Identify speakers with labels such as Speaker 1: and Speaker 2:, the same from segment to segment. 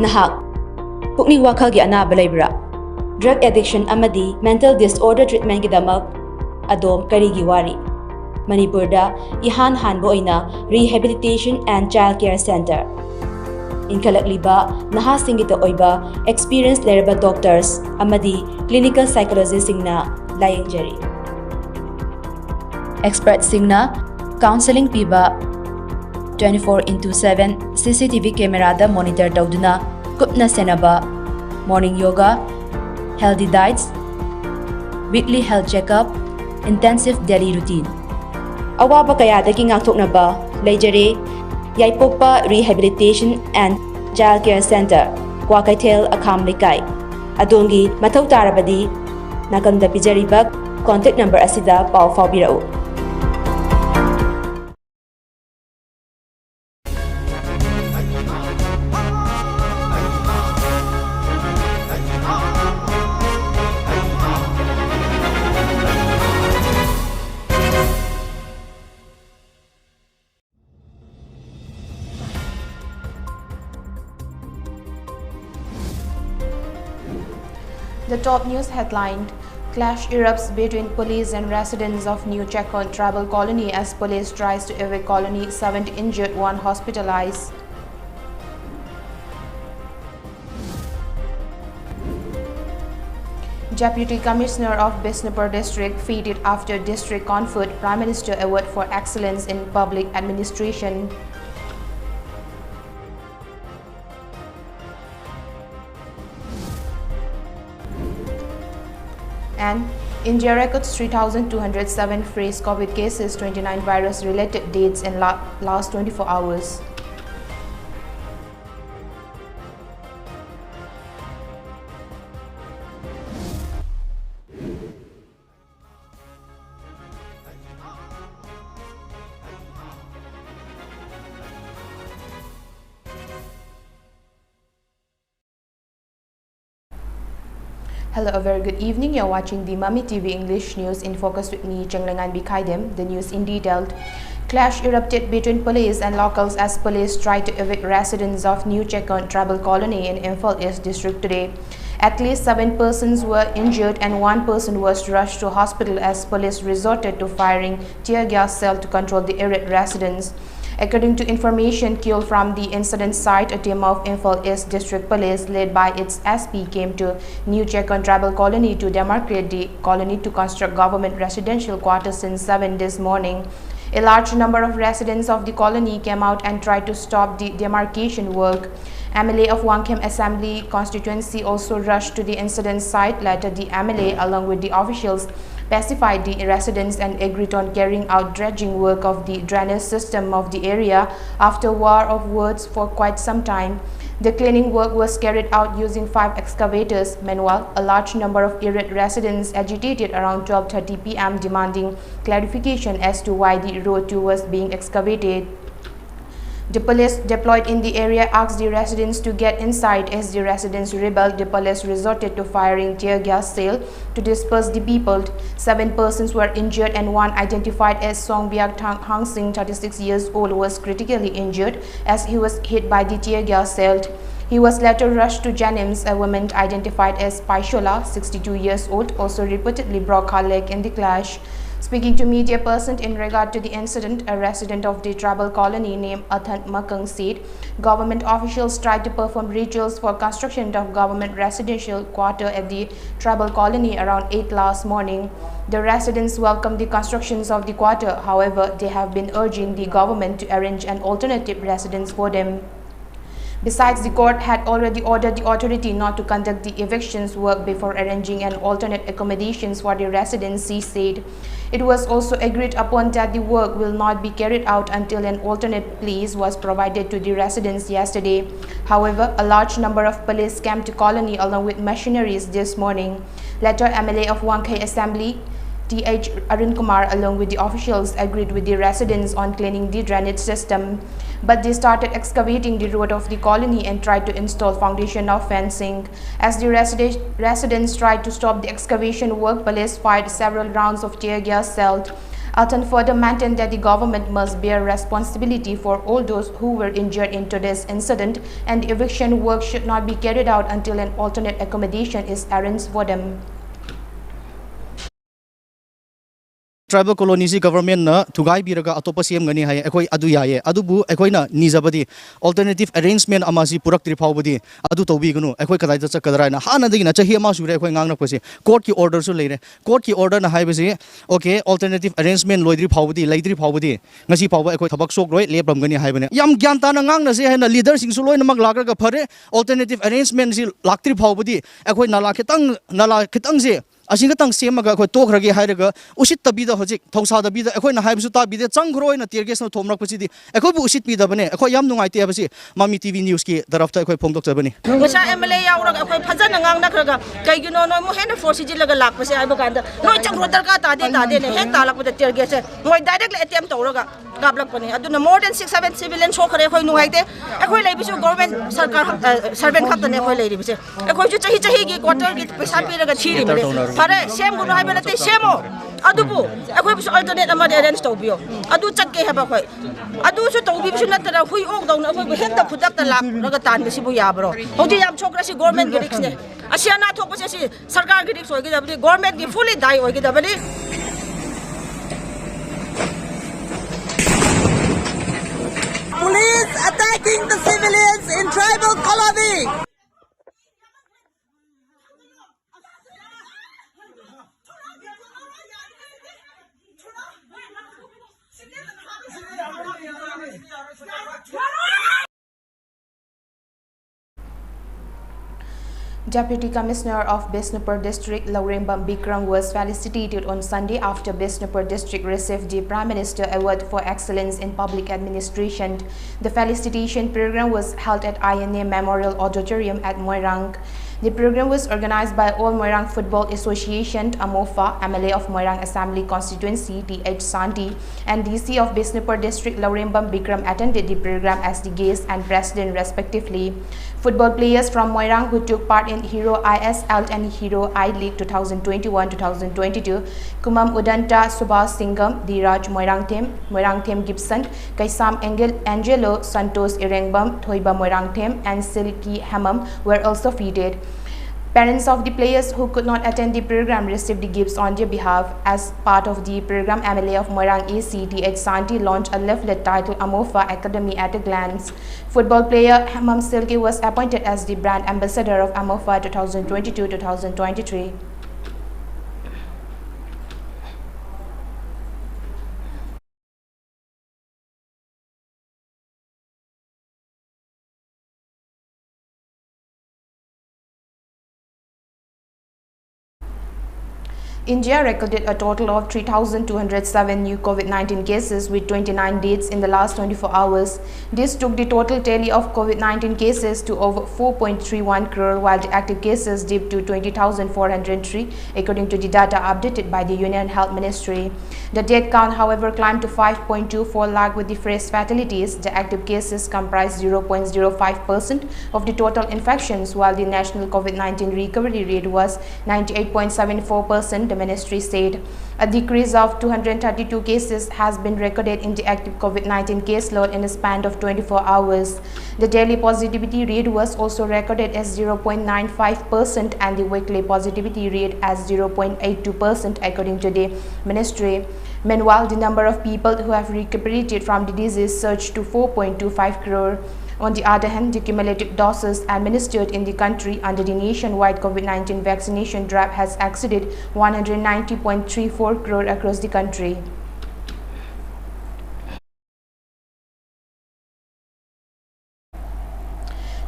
Speaker 1: Nahak pukning wakhagi anaba leibra drug addiction amadi mental disorder treatment gidamak adom karigi wari Manipurda ihan hanbo oina Rehabilitation and Child Care Center Inkalakliba nahasingita oiba experienced leraba doctors amadi clinical psychologists singna layengjari expert singna counseling piba 24/7 CCTV camera da monitor tawduna kupna senaba morning yoga healthy diets weekly health checkup intensive daily routine awaba kayadagi ngakthoknaba leijare Yaipokpa Rehabilitation and Child Care Center Kwakaithel Akham Likai Adongi Mathau Tarabadi Nakanda Pijaribak contact number asida pau faubirau
Speaker 2: The top news headline: Clash erupts between police and residents of New Chekon tribal colony as police tries to evacuate colony, 7 injured, 1 hospitalized. Deputy Commissioner of Bisnupur District feted after district conferred Prime Minister Award for Excellence in Public Administration. And India records 3,207 fresh COVID cases, 29 virus-related deaths in last 24 hours. Hello, a very good evening. You're watching the Mami TV English News in Focus with me, CHENGLEINGANBI KHAIDEM. The news in detail. Clash erupted between police and locals as police tried to evict residents of New Chekon tribal colony in Imphal East District today. At least 7 persons were injured and 1 person was rushed to hospital as police resorted to firing tear gas cell to control the irate residents. According to information culled from the incident site, a team of Imphal East District Police led by its SP came to New Chekon tribal colony to demarcate the colony to construct government residential quarters since 7 this morning. A large number of residents of the colony came out and tried to stop the demarcation work. MLA of Wangkhem Assembly constituency also rushed to the incident site. Later, the MLA, along with the officials, pacified the residents and agreed on carrying out dredging work of the drainage system of the area after war of words for quite some time. The cleaning work was carried out using 5 excavators. Meanwhile, a large number of irate residents agitated around 12:30 p.m. demanding clarification as to why the road 2 was being excavated. The police deployed in the area asked the residents to get inside. As the residents rebelled, the police resorted to firing tear gas cell to disperse the people. 7 persons were injured and 1 identified as Songbiak Hang Singh, 36 years old, was critically injured as he was hit by the tear gas cell. He was later rushed to Janims. A woman identified as Paishola, 62 years old, also reportedly broke her leg in the clash. Speaking to media person in regard to the incident, a resident of the tribal colony named Athan Makang said government officials tried to perform rituals for construction of government residential quarter at the tribal colony around 8 last morning. The residents welcomed the constructions of the quarter. However, they have been urging the government to arrange an alternative residence for them. Besides, the court had already ordered the authority not to conduct the evictions work before arranging an alternate accommodations for the residents, he said. It was also agreed upon that the work will not be carried out until an alternate place was provided to the residents yesterday. However, a large number of police came to colony along with machineries this morning. Later, MLA of Wangkhem Assembly, T.H. Arun Kumar, along with the officials, agreed with the residents on cleaning the drainage system. But they started excavating the road of the colony and tried to install foundation of fencing. As the residents tried to stop the excavation work, police fired several rounds of tear gas cell. Alton further maintained that the government must bear responsibility for all those who were injured in today's incident, and eviction work should not be carried out until an alternate accommodation is arranged for them.
Speaker 3: Tribal colonies government na thugai biraga atopa CM gani hai ekoi adu yaye adubu ekoi na nizabadi alternative arrangement amasi purak tri phawbadi adu tobi gunu ekoi kadai ta chakadra na hana dagi na chahi ama sure ekoi ngangna pase court ki order su leire court ki order na hai basi okay alternative arrangement loidri phawbadi leidri phawbadi ngasi phawba ekoi thabak sok roi lepram gani hai bane yam gyan ta na ngangna se na leader sing su loina mak lagar ga phare alternative arrangement si laktri phawbadi ekoi nala khitang se using तंग सेमगा अखोय तोखरगे हायरगा उसित तबीदा हजिक थौसादबीदा अखोय ना हायबसु ताबीदे चंगरोय ना तिरगेस न थोमरक पसिदि अखोय बु उसित पीदबने अखोय याम नुंगाइते हबसि मामी TV news की तरफता अखोय फोंदोक जबनी
Speaker 4: गसा MLA यावरग अखोय फजन ngang नखरगा कैगिनो नोय मु हेन फोर्स जिलगा लाकपसे आइबा कांदा नोय चंगरो दरका तादे ने हेन तालकपदा तिरगेस मोय डायरेक्टली अटेम्प्ट तौरगा गाबलकपने अदुना मोर देन 6-7 सिविलियन सोखरे अखोय नुंगाइते अखोय लेबिसु गवर्नमेंट सरकार सर्वेंट खतने अखोय लेरिबिसे अखोय जु चही गी क्वार्टर गी पैसा पीरगा छिरि बले फरे सेम गुनो हाइबा नते सेमो अदुबु अखोय बिसु अल्टरनेट अमा अरेंज तौबियो अदु चक्के हेबा अखोय अदु सु तौबिसु नतरा हुई ओक दौना अखोय हेन त खुदक त लाक रगा तान सिबु याबरो होजि याम छोकरासि गवर्नमेंट गी रिक्स ने असियाना थोपसे सि सरकार गी रिक्स होइगे दबनि गवर्नमेंट गी फुली दाई होइगे दबनि
Speaker 5: Police attacking the civilians in tribal colony.
Speaker 2: Deputy Commissioner of Bisnupur District Laurembam Bikram was felicitated on Sunday after Bisnupur District received the Prime Minister Award for Excellence in Public Administration. The felicitation program was held at INA Memorial Auditorium at Moirang. The program was organized by All Moirang Football Association, AMOFA, MLA of Moirang Assembly Constituency, TH Santi, and DC of Bisnupur District Laurembam Bikram attended the program as the guest and president respectively. Football players from Moirang who took part in Hero ISL and Hero I-League 2021-2022, Kumam Udanta Subhas Singham, Diraj Moirang Them Gibson, Kaisam Angelo Santos Irengbam, Thoiba Moirang Them, and Silky Hamam were also featured. Parents of the players who could not attend the program received the gifts on their behalf. As part of the program, MLA of Moirang AC, TH Santi, launched a leaflet titled Amofa Academy at a Glance. Football player Hamam Silky was appointed as the brand ambassador of Amofa 2022-2023. India recorded a total of 3,207 new COVID-19 cases with 29 deaths in the last 24 hours. This took the total tally of COVID-19 cases to over 4.31 crore, while the active cases dipped to 20,403, according to the data updated by the Union Health Ministry. The death count, however, climbed to 5.24 lakh with the fresh fatalities. The active cases comprise 0.05% of the total infections, while the national COVID-19 recovery rate was 98.74%. The ministry said a decrease of 232 cases has been recorded in the active COVID-19 caseload in a span of 24 hours. The daily positivity rate was also recorded as 0.95% and the weekly positivity rate as 0.82%, according to the ministry. Meanwhile, the number of people who have recuperated from the disease surged to 4.25 crore. On the other hand, the cumulative doses administered in the country under the nationwide COVID-19 vaccination drive has exceeded 190.34 crore across the country.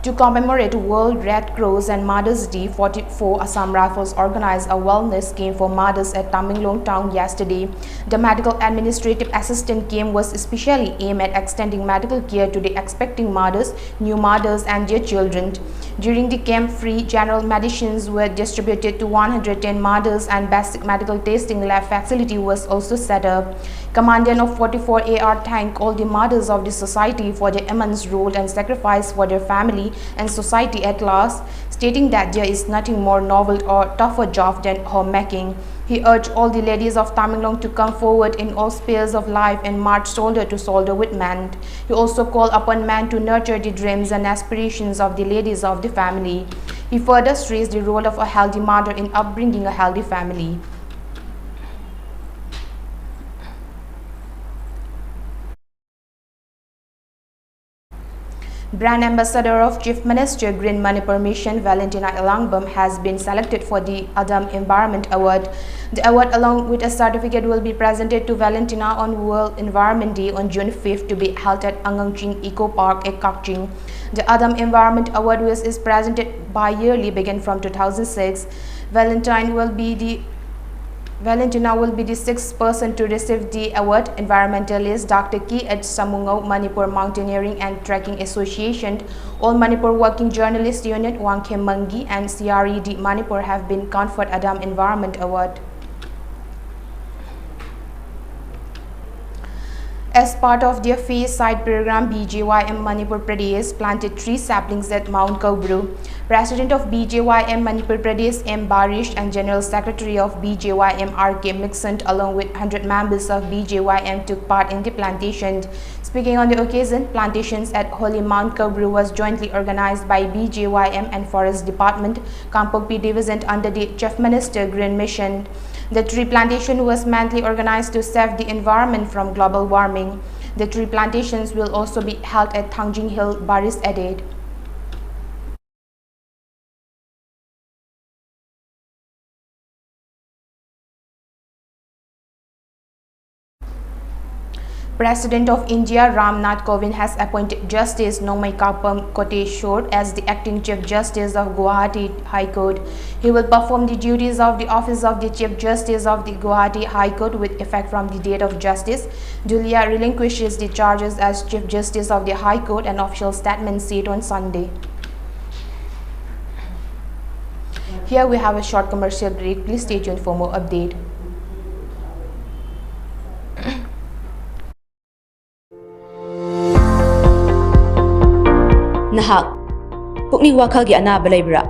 Speaker 2: To commemorate World Red Cross and Mothers Day, 44 Assam Rifles organized a wellness camp for mothers at Tamenglong town yesterday. The medical administrative assistant camp was especially aimed at extending medical care to the expecting mothers, new mothers and their children. During the camp, free general medicines were distributed to 110 mothers and basic medical testing lab facility was also set up. Commandant of 44 AR thanked all the mothers of the society for their immense role and sacrifice for their family and society at large, stating that there is nothing more novel or tougher job than homemaking. He urged all the ladies of Tamenglong to come forward in all spheres of life and march shoulder to shoulder with men. He also called upon men to nurture the dreams and aspirations of the ladies of the family. He further stressed the role of a healthy mother in upbringing a healthy family. Brand Ambassador of Chief Minister Green Manipur Mission Valentina Ilangbam has been selected for the Adam Environment Award. The award, along with a certificate, will be presented to Valentina on World Environment Day on June 5th to be held at Angangching Eco Park at Kakching. The Adam Environment Award, which is presented bi-yearly, began from 2006. Valentina will be the sixth person to receive the award. Environmentalist Dr. Ki at Samungao Manipur Mountaineering and Trekking Association, All Manipur Working Journalists Unit, Wangkhem Mangi, and CRED Manipur have been conferred Adam Environment Award. As part of their phase side program, BJYM Manipur Pradesh planted 3 saplings at Mount Kaubru. President of BJYM Manipur Pradesh M. Barish and General Secretary of BJYM R.K. Mixant along with 100 members of BJYM took part in the plantation. Speaking on the occasion, plantations at Holy Mount Kaubru was jointly organized by BJYM and Forest Department, Kampokpi Division under the Chief Minister Green Mission. The tree plantation was mainly organized to save the environment from global warming. The tree plantations will also be held at Thangjing Hill, Baris Adade. President of India Ram Nath Kovind has appointed Justice Nomaikapam Koteshwar as the acting Chief Justice of Guwahati High Court. He will perform the duties of the office of the Chief Justice of the Guwahati High Court with effect from the date of justice. Julia relinquishes the charges as Chief Justice of the High Court, an official statement said on Sunday. Here we have a short commercial break. Please stay tuned for more update.
Speaker 1: Nahak pukning wakhalgi anaba leibra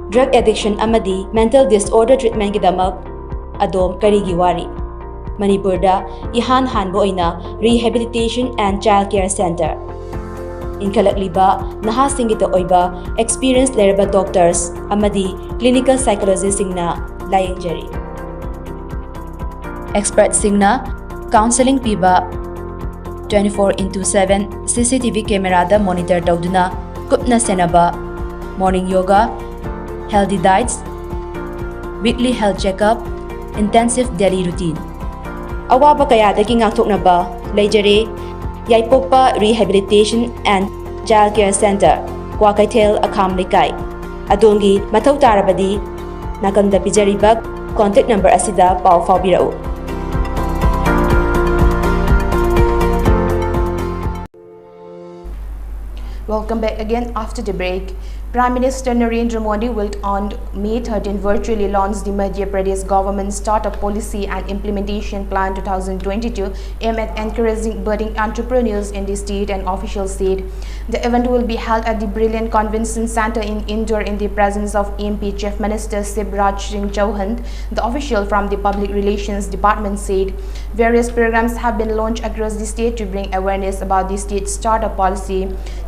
Speaker 1: drug addiction amadi mental disorder treatment gidamak adom karigi wari Manipurda ihan hanbo oina rehabilitation and child care center inkhalakliba naha singita oiba experienced leraba doctors amadi clinical psychologists singna layengjari experts singna counseling piba 24/7 CCTV camera da monitor tawduna kupna senaba morning yoga, healthy diets, weekly health checkup, intensive daily routine. Awaba kayadagi ngakthoknaba leijare Yaipokpa Rehabilitation and Child Care Center, Kwakaithel Akham Likai. Adongi mathau tarabadi nakanda pijariba contact number asida pau fawbirau.
Speaker 2: Welcome back again after the break. Prime Minister Narendra Modi will on May 13 virtually launch the Madhya Pradesh Government Startup Policy and Implementation Plan 2022 aimed at encouraging budding entrepreneurs in the state, and officials said. The event will be held at the Brilliant Convention Center in Indore in the presence of MP Chief Minister Shivraj Singh Chauhan. The official from the Public Relations Department said various programs have been launched across the state to bring awareness about the state's startup policy,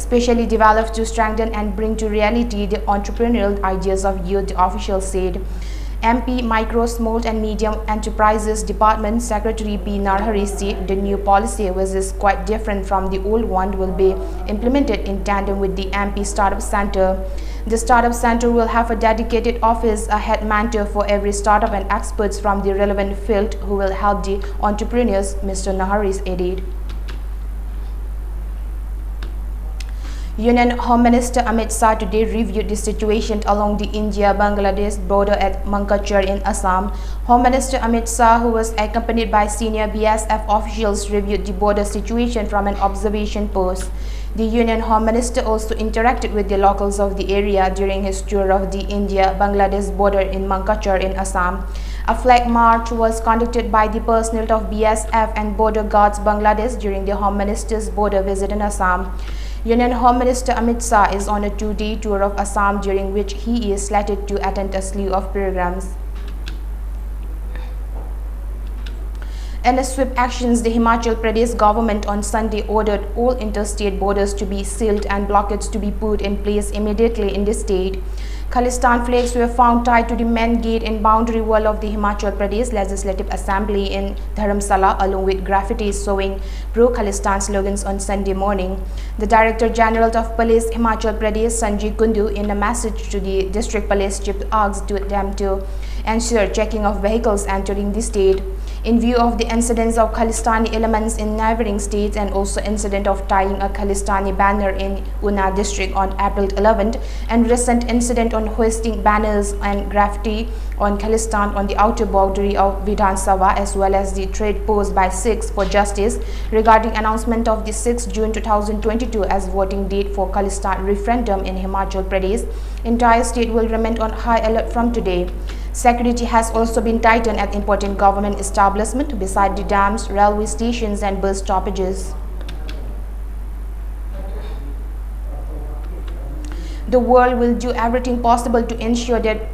Speaker 2: specially developed to strengthen and bring to reality the entrepreneurial ideas of youth, the official said. MP Micro, Small and Medium Enterprises Department Secretary P. Narhari said the new policy, which is quite different from the old one, will be implemented in tandem with the MP Startup Center. The Startup Center will have a dedicated office, a head mentor for every startup, and experts from the relevant field who will help the entrepreneurs, Mr. Nahari added. Union Home Minister Amit Shah today reviewed the situation along the India-Bangladesh border at Mankachar in Assam. Home Minister Amit Shah, who was accompanied by senior BSF officials, reviewed the border situation from an observation post. The Union Home Minister also interacted with the locals of the area during his tour of the India-Bangladesh border in Mankachar in Assam. A flag march was conducted by the personnel of BSF and Border Guards Bangladesh during the Home Minister's border visit in Assam. Union Home Minister Amit Shah is on a 2-day tour of Assam, during which he is slated to attend a slew of programs. In a swift actions, the Himachal Pradesh government on Sunday ordered all interstate borders to be sealed and blockades to be put in place immediately in the state. Khalistan flags were found tied to the main gate and boundary wall of the Himachal Pradesh Legislative Assembly in Dharamsala, along with graffiti showing pro-Khalistan slogans on Sunday morning. The Director General of Police Himachal Pradesh, Sanjay Kundu, in a message to the District Police Chief, asked them to ensure checking of vehicles entering the state. In view of the incidents of Khalistani elements in neighboring states and also incident of tying a Khalistani banner in Una district on April 11th and recent incident on hoisting banners and graffiti on Khalistan on the outer boundary of Vidhan Sabha, as well as the threat posed by Sikhs for justice regarding announcement of the 6th June 2022 as voting date for Khalistan referendum in Himachal Pradesh, entire state will remain on high alert from today. Security has also been tightened at important government establishments beside the dams, railway stations and bus stoppages. The world will do everything possible to ensure that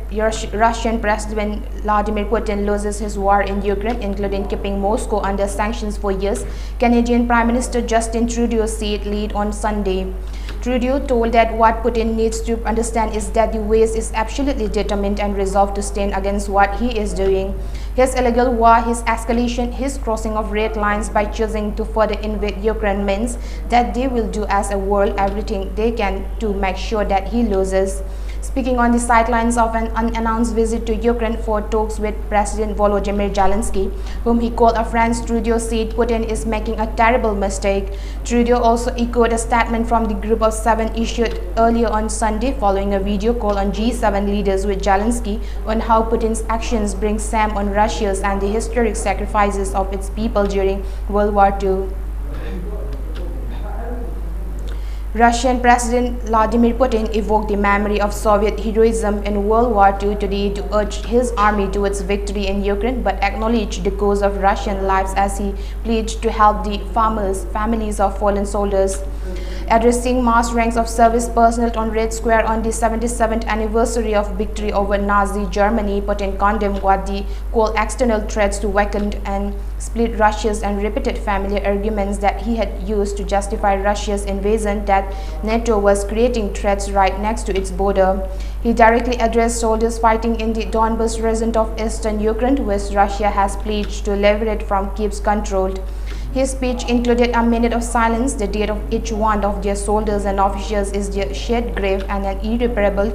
Speaker 2: Russian President Vladimir Putin loses his war in Ukraine, including keeping Moscow under sanctions for years, Canadian Prime Minister Justin Trudeau said late on Sunday. Trudeau told that what Putin needs to understand is that the West is absolutely determined and resolved to stand against what he is doing. His illegal war, his escalation, his crossing of red lines by choosing to further invade Ukraine means that they will do as a world everything they can to make sure that he loses. Speaking on the sidelines of an unannounced visit to Ukraine for talks with President Volodymyr Zelensky, whom he called a friend, Trudeau said Putin is making a terrible mistake. Trudeau also echoed a statement from the Group of Seven issued earlier on Sunday following a video call on G7 leaders with Zelensky on how Putin's actions bring shame on Russia's and the historic sacrifices of its people during World War II. Russian President Vladimir Putin evoked the memory of Soviet heroism in World War II today to urge his army towards victory in Ukraine, but acknowledged the cause of Russian lives as he pledged to help the families of fallen soldiers. Addressing mass ranks of service personnel on Red Square on the 77th anniversary of victory over Nazi Germany, Putin condemned what he called external threats to weaken and split Russia's and repeated familiar arguments that he had used to justify Russia's invasion that NATO was creating threats right next to its border. He directly addressed soldiers fighting in the Donbas region of eastern Ukraine, which Russia has pledged to liberate from Kiev's control. His speech included a minute of silence. The death of each one of their soldiers and officers is their shared grave and an irreparable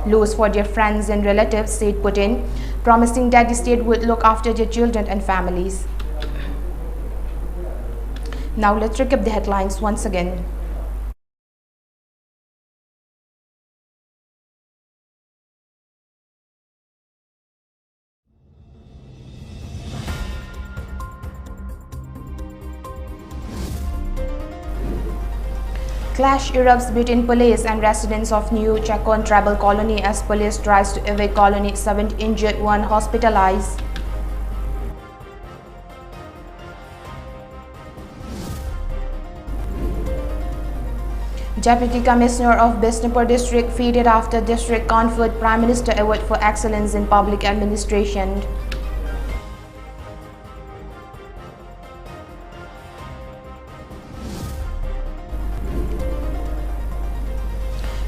Speaker 2: loss for their friends and relatives, said Putin, promising that the state would look after their children and families. Now let's recap the headlines once again. Clash erupts between police and residents of New Chakon tribal colony as police tries to evacuate colony, 7 injured, 1 hospitalized. Deputy Commissioner of Bisnupur District feted after district conferred Prime Minister Award for Excellence in Public Administration.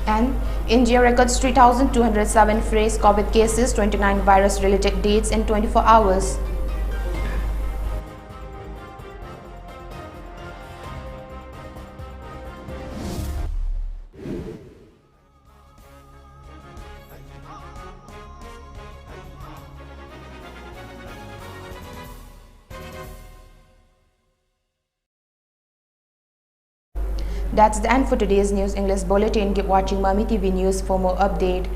Speaker 2: And India records 3,207 fresh COVID cases, 29 virus-related deaths in 24 hours. That's the end for today's News English Bulletin. Keep watching Mami TV News for more update.